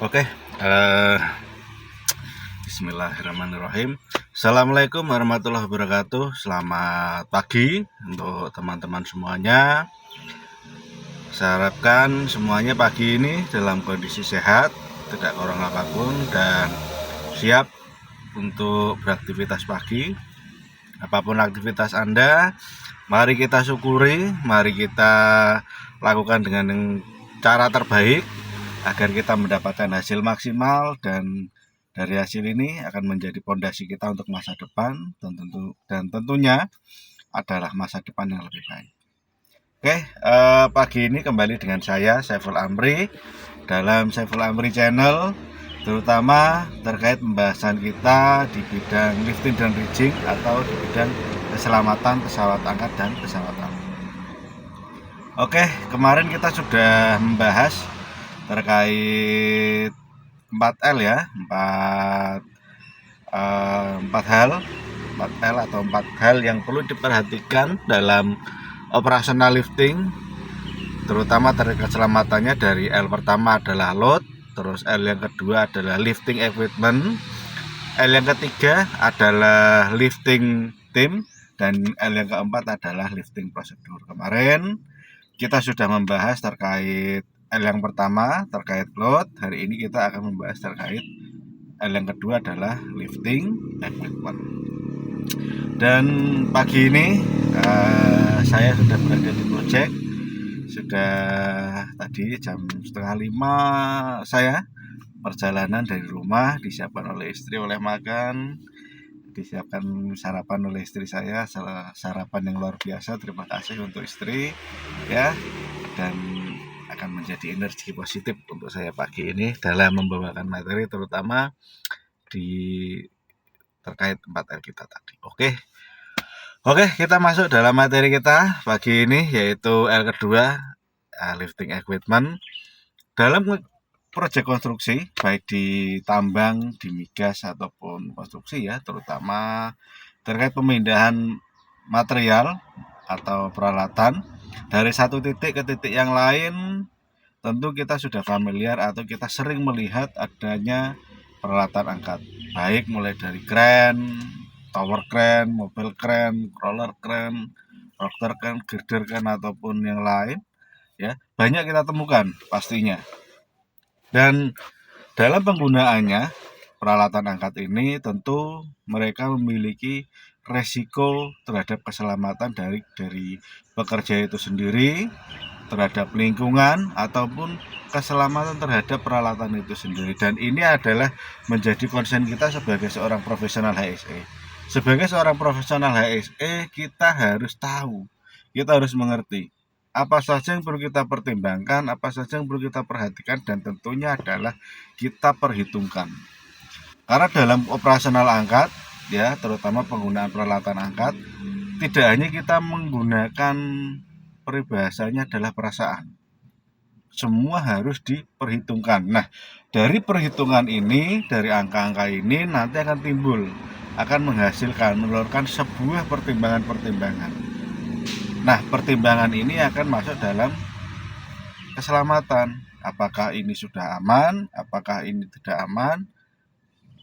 Oke, eh, Bismillahirrahmanirrahim. Assalamualaikum warahmatullahi wabarakatuh. Selamat pagi untuk teman-teman semuanya. Saya harapkan semuanya pagi ini dalam kondisi sehat, tidak kurang apapun, dan siap untuk beraktivitas pagi. Apapun aktivitas Anda, mari kita syukuri, mari kita lakukan dengan cara terbaik agar kita mendapatkan hasil maksimal, dan dari hasil ini akan menjadi pondasi kita untuk masa depan, dan tentunya adalah masa depan yang lebih baik. Oke, pagi ini kembali dengan saya Saiful Amri dalam Saiful Amri Channel, terutama terkait pembahasan kita di bidang lifting dan rigging atau di bidang keselamatan pesawat angkat dan pesawat terbang. Oke, kemarin kita sudah membahas terkait 4L ya, 4 hal yang perlu diperhatikan dalam operasional lifting, terutama terkait keselamatannya. Dari L pertama adalah load, terus L yang kedua adalah lifting equipment, L yang ketiga adalah lifting team, dan L yang keempat adalah lifting prosedur. Kemarin kita sudah membahas terkait L yang pertama terkait load. Hari ini kita akan membahas terkait L yang kedua adalah lifting equipment. Dan pagi ini saya sudah berada di project. Sudah tadi jam 4:30 saya perjalanan dari rumah, disiapkan oleh istri oleh makan, disiapkan sarapan oleh istri saya, sarapan yang luar biasa. Terima kasih untuk istri ya, dan akan menjadi energi positif untuk saya pagi ini dalam membawakan materi, terutama di terkait 4L kita tadi. Oke, kita masuk dalam materi kita pagi ini, yaitu L kedua, lifting equipment. Dalam proyek konstruksi, baik di tambang, di migas, ataupun konstruksi ya, terutama terkait pemindahan material atau peralatan dari satu titik ke titik yang lain, tentu kita sudah familiar atau kita sering melihat adanya peralatan angkat, baik mulai dari kren, tower crane, mobile crane, roller crane, rotor crane, girder crane, ataupun yang lain ya, banyak kita temukan pastinya. Dan dalam penggunaannya, peralatan angkat ini tentu mereka memiliki resiko terhadap keselamatan dari pekerja itu sendiri, terhadap lingkungan, ataupun keselamatan terhadap peralatan itu sendiri. Dan ini adalah menjadi concern kita sebagai seorang profesional HSE. Sebagai seorang profesional HSE, kita harus tahu, kita harus mengerti apa saja yang perlu kita pertimbangkan, apa saja yang perlu kita perhatikan, dan tentunya adalah kita perhitungkan. Karena dalam operasional angkat ya, terutama penggunaan peralatan angkat, tidak hanya kita menggunakan, peribahasanya adalah perasaan. Semua harus diperhitungkan. Nah, dari perhitungan ini, dari angka-angka ini nanti akan timbul, akan menghasilkan, mengeluarkan sebuah pertimbangan-pertimbangan. Nah, pertimbangan ini akan masuk dalam keselamatan. Apakah ini sudah aman, apakah ini tidak aman,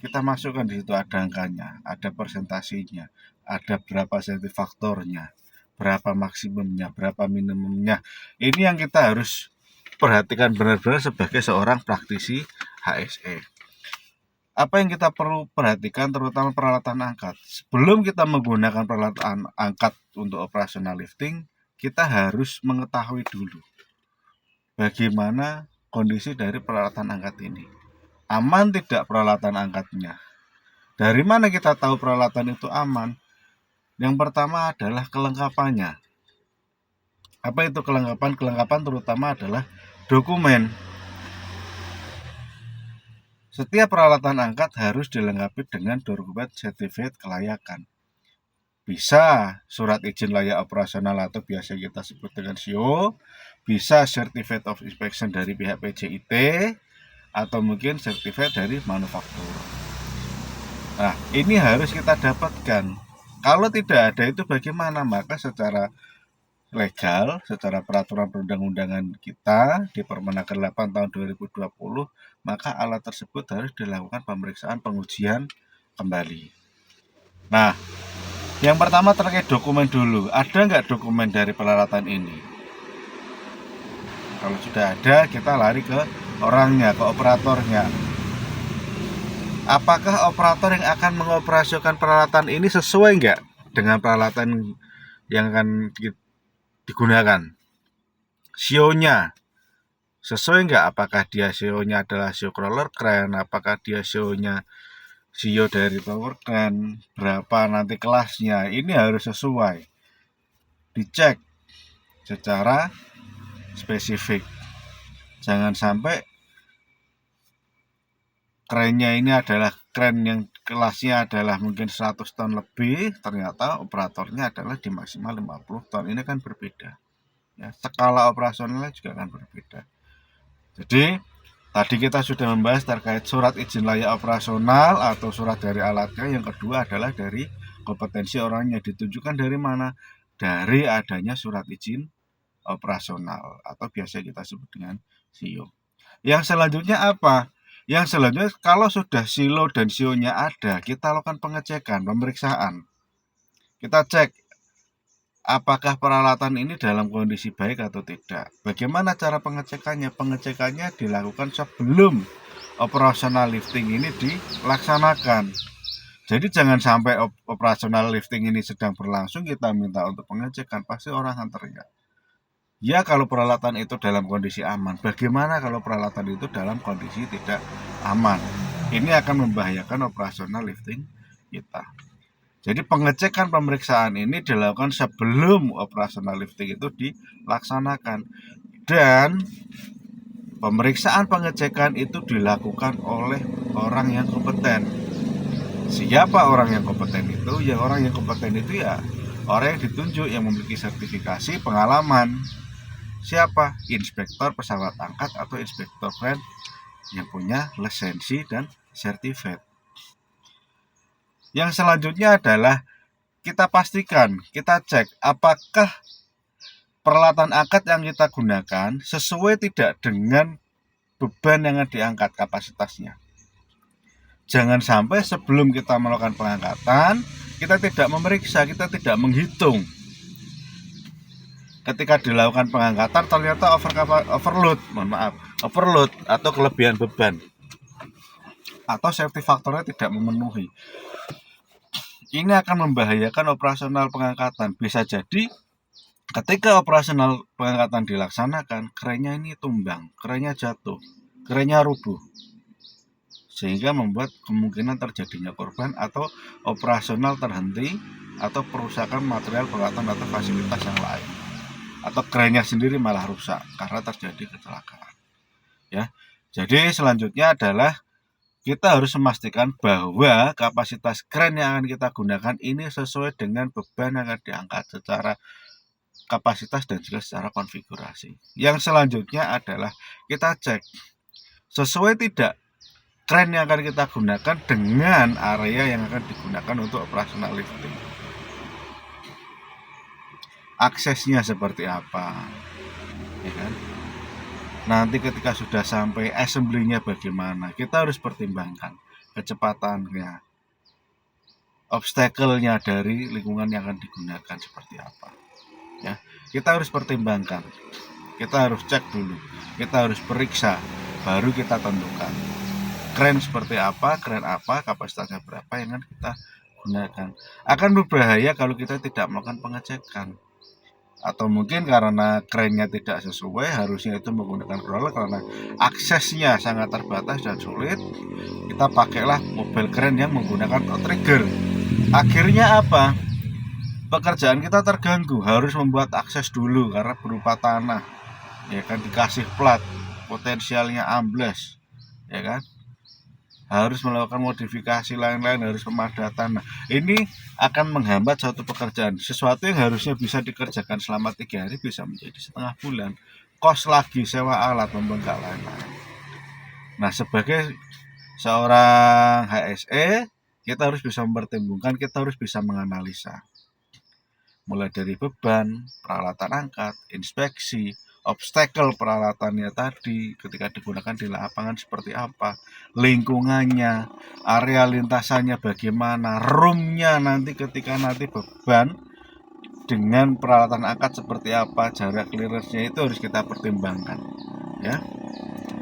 kita masukkan di situ, ada angkanya, ada persentasinya, ada berapa safety faktornya, berapa maksimumnya, berapa minimumnya. Ini yang kita harus perhatikan benar-benar sebagai seorang praktisi HSE. Apa yang kita perlu perhatikan, terutama peralatan angkat. Sebelum kita menggunakan peralatan angkat untuk operasional lifting, kita harus mengetahui dulu bagaimana kondisi dari peralatan angkat ini. Aman tidak peralatan angkatnya? Dari mana kita tahu peralatan itu aman? Yang pertama adalah kelengkapannya. Apa itu kelengkapan? Kelengkapan terutama adalah dokumen. Setiap peralatan angkat harus dilengkapi dengan dokumen sertifikat kelayakan. Bisa surat izin layak operasional atau biasa kita sebut dengan SIO, bisa Certificate of Inspection dari pihak PJIT, atau mungkin sertifikat dari manufaktur. Nah, ini harus kita dapatkan. Kalau tidak ada itu bagaimana? Maka secara legal secara peraturan perundang-undangan kita di Permenaker 8 tahun 2020, maka alat tersebut harus dilakukan pemeriksaan pengujian kembali. Nah, yang pertama terkait dokumen dulu. Ada nggak dokumen dari peralatan ini? Kalau sudah ada, kita lari ke orangnya, ke operatornya. Apakah operator yang akan mengoperasikan peralatan ini sesuai nggak dengan peralatan yang akan digunakan? SEO-nya sesuai nggak? Apakah dia SEO-nya adalah SEO crawler crane? Apakah dia SEO-nya SEO dari tower crane? Berapa nanti kelasnya? Ini harus sesuai. Dicek secara spesifik. Jangan sampai kerennya ini adalah kren yang kelasnya adalah mungkin 100 ton lebih, ternyata operatornya adalah di maksimal 50 ton. Ini kan berbeda. Ya, skala operasionalnya juga akan berbeda. Jadi, tadi kita sudah membahas terkait surat izin layak operasional atau surat dari alatnya. Yang kedua adalah dari kompetensi orangnya. Ditunjukkan dari mana? Dari adanya surat izin operasional atau biasa kita sebut dengan SIO. Yang selanjutnya apa? Yang selanjutnya kalau sudah silo dan SIO-nya ada, kita lakukan pengecekan, pemeriksaan. Kita cek apakah peralatan ini dalam kondisi baik atau tidak. Bagaimana cara pengecekannya? Pengecekannya dilakukan sebelum operasional lifting ini dilaksanakan. Jadi jangan sampai operasional lifting ini sedang berlangsung kita minta untuk pengecekan, pasti orang akan teriak. Ya kalau peralatan itu dalam kondisi aman. Bagaimana kalau peralatan itu dalam kondisi tidak aman? Ini akan membahayakan operasional lifting kita. Jadi pengecekan pemeriksaan ini dilakukan sebelum operasional lifting itu dilaksanakan. Dan pemeriksaan pengecekan itu dilakukan oleh orang yang kompeten. Siapa orang yang kompeten itu? Ya orang yang kompeten itu ya orang yang ditunjuk yang memiliki sertifikasi pengalaman. Siapa? Inspektor pesawat angkat atau inspektor crane yang punya lisensi dan sertifikat. Yang selanjutnya adalah kita pastikan, kita cek apakah peralatan angkat yang kita gunakan sesuai tidak dengan beban yang diangkat kapasitasnya. Jangan sampai sebelum kita melakukan pengangkatan, kita tidak memeriksa, kita tidak menghitung. Ketika dilakukan pengangkatan ternyata overload atau kelebihan beban atau safety faktornya tidak memenuhi. Ini akan membahayakan operasional pengangkatan. Bisa jadi ketika operasional pengangkatan dilaksanakan, kerennya ini tumbang, kerennya jatuh, kerennya rubuh, sehingga membuat kemungkinan terjadinya korban atau operasional terhenti atau perusakan material peralatan atau fasilitas yang lain. Atau kerennya sendiri malah rusak karena terjadi kecelakaan. Ya, jadi selanjutnya adalah kita harus memastikan bahwa kapasitas kren yang akan kita gunakan ini sesuai dengan beban yang akan diangkat secara kapasitas dan juga secara konfigurasi. Yang selanjutnya adalah kita cek sesuai tidak kren yang akan kita gunakan dengan area yang akan digunakan untuk operasional lifting. Aksesnya seperti apa, ya kan? Nanti ketika sudah sampai assembly-nya bagaimana, kita harus pertimbangkan kecepatannya, obstacle-nya dari lingkungan yang akan digunakan seperti apa. Ya, kita harus pertimbangkan, kita harus cek dulu, kita harus periksa, baru kita tentukan kren seperti apa, kapasitasnya berapa yang akan kita gunakan. Akan berbahaya kalau kita tidak melakukan pengecekan. Atau mungkin karena kerennya tidak sesuai, harusnya itu menggunakan crawler karena aksesnya sangat terbatas dan sulit, kita pakailah mobil kren yang menggunakan outrigger. Akhirnya apa? Pekerjaan kita terganggu, harus membuat akses dulu karena berupa tanah, ya kan, dikasih plat, potensialnya ambles, ya kan, harus melakukan modifikasi lain-lain, harus pemadatan. Nah, ini akan menghambat suatu pekerjaan. Sesuatu yang harusnya bisa dikerjakan selama 3 hari bisa menjadi setengah bulan. Kos lagi, sewa alat, membengkak lain-lain. Nah, sebagai seorang HSE, kita harus bisa mempertimbangkan, kita harus bisa menganalisa. mulai dari beban, peralatan angkat, inspeksi, obstacle peralatannya tadi ketika digunakan di lapangan seperti apa, lingkungannya, area lintasannya bagaimana, roomnya nanti ketika nanti beban dengan peralatan angkat seperti apa, jarak clearance-nya itu harus kita pertimbangkan ya,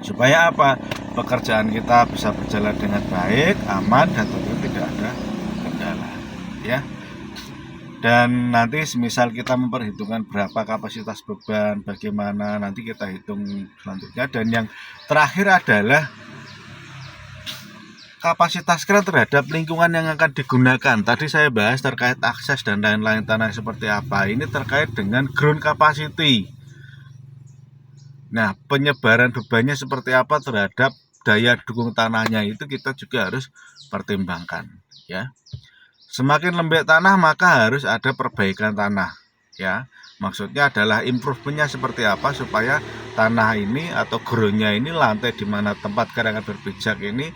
supaya apa, pekerjaan kita bisa berjalan dengan baik, aman, dan tentu tidak ada kendala ya. Dan nanti semisal kita memperhitungkan berapa kapasitas beban, bagaimana nanti kita hitung selanjutnya. Dan yang terakhir adalah kapasitas kran terhadap lingkungan yang akan digunakan. Tadi saya bahas terkait akses dan lain-lain tanah seperti apa. Ini terkait dengan ground capacity. Nah, penyebaran bebannya seperti apa terhadap daya dukung tanahnya itu kita juga harus pertimbangkan ya. Semakin lembek tanah maka harus ada perbaikan tanah ya. Maksudnya adalah improvementnya seperti apa supaya tanah ini atau groundnya ini, lantai di mana tempat kran berpijak ini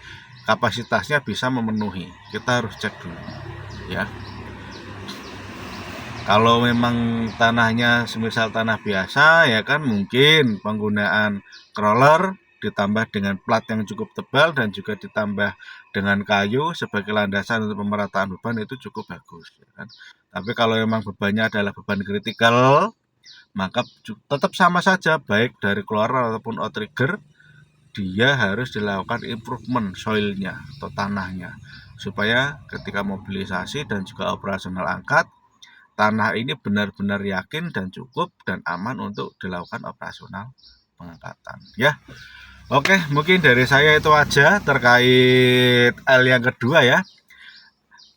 kapasitasnya bisa memenuhi. Kita harus cek dulu ya. Kalau memang tanahnya semisal tanah biasa ya kan, mungkin penggunaan crawler ditambah dengan plat yang cukup tebal dan juga ditambah dengan kayu sebagai landasan untuk pemerataan beban itu cukup bagus ya kan. Tapi kalau memang bebannya adalah beban kritikal, maka tetap sama saja, baik dari crawler ataupun outrigger, dia harus dilakukan improvement soilnya atau tanahnya, supaya ketika mobilisasi dan juga operasional angkat, tanah ini benar-benar yakin dan cukup dan aman untuk dilakukan operasional pengangkatan ya. Oke, mungkin dari saya itu aja terkait L yang kedua ya.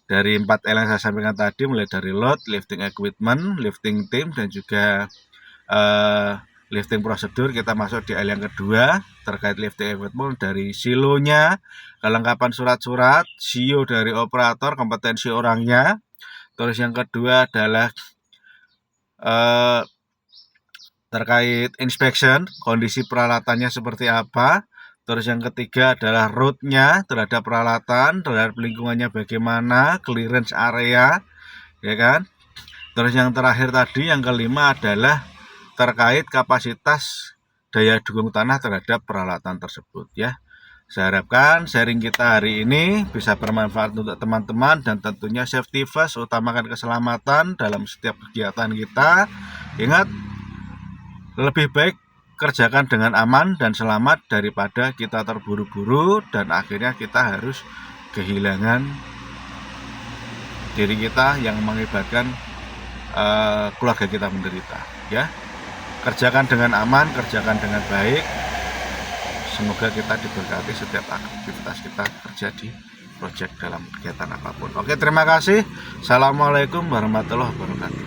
Dari 4 L yang saya sampaikan tadi, mulai dari load, lifting equipment, lifting team, dan juga lifting prosedur, kita masuk di L yang kedua terkait lifting equipment, dari silonya, kelengkapan surat-surat, SIO dari operator, kompetensi orangnya. Terus yang kedua adalah terkait inspection, kondisi peralatannya seperti apa. Terus yang ketiga adalah roadnya terhadap peralatan, terhadap lingkungannya bagaimana, clearance area, ya kan. Terus yang terakhir tadi, yang kelima adalah terkait kapasitas daya dukung tanah terhadap peralatan tersebut ya. Saya harapkan sharing kita hari ini bisa bermanfaat untuk teman-teman, dan tentunya safety first, utamakan keselamatan dalam setiap kegiatan kita. Ingat, lebih baik kerjakan dengan aman dan selamat daripada kita terburu-buru dan akhirnya kita harus kehilangan diri kita yang mengakibatkan keluarga kita menderita ya. Kerjakan dengan aman, kerjakan dengan baik. Semoga kita diberkati setiap aktivitas kita kerja di proyek dalam kegiatan apapun. Oke, terima kasih. Assalamualaikum warahmatullahi wabarakatuh.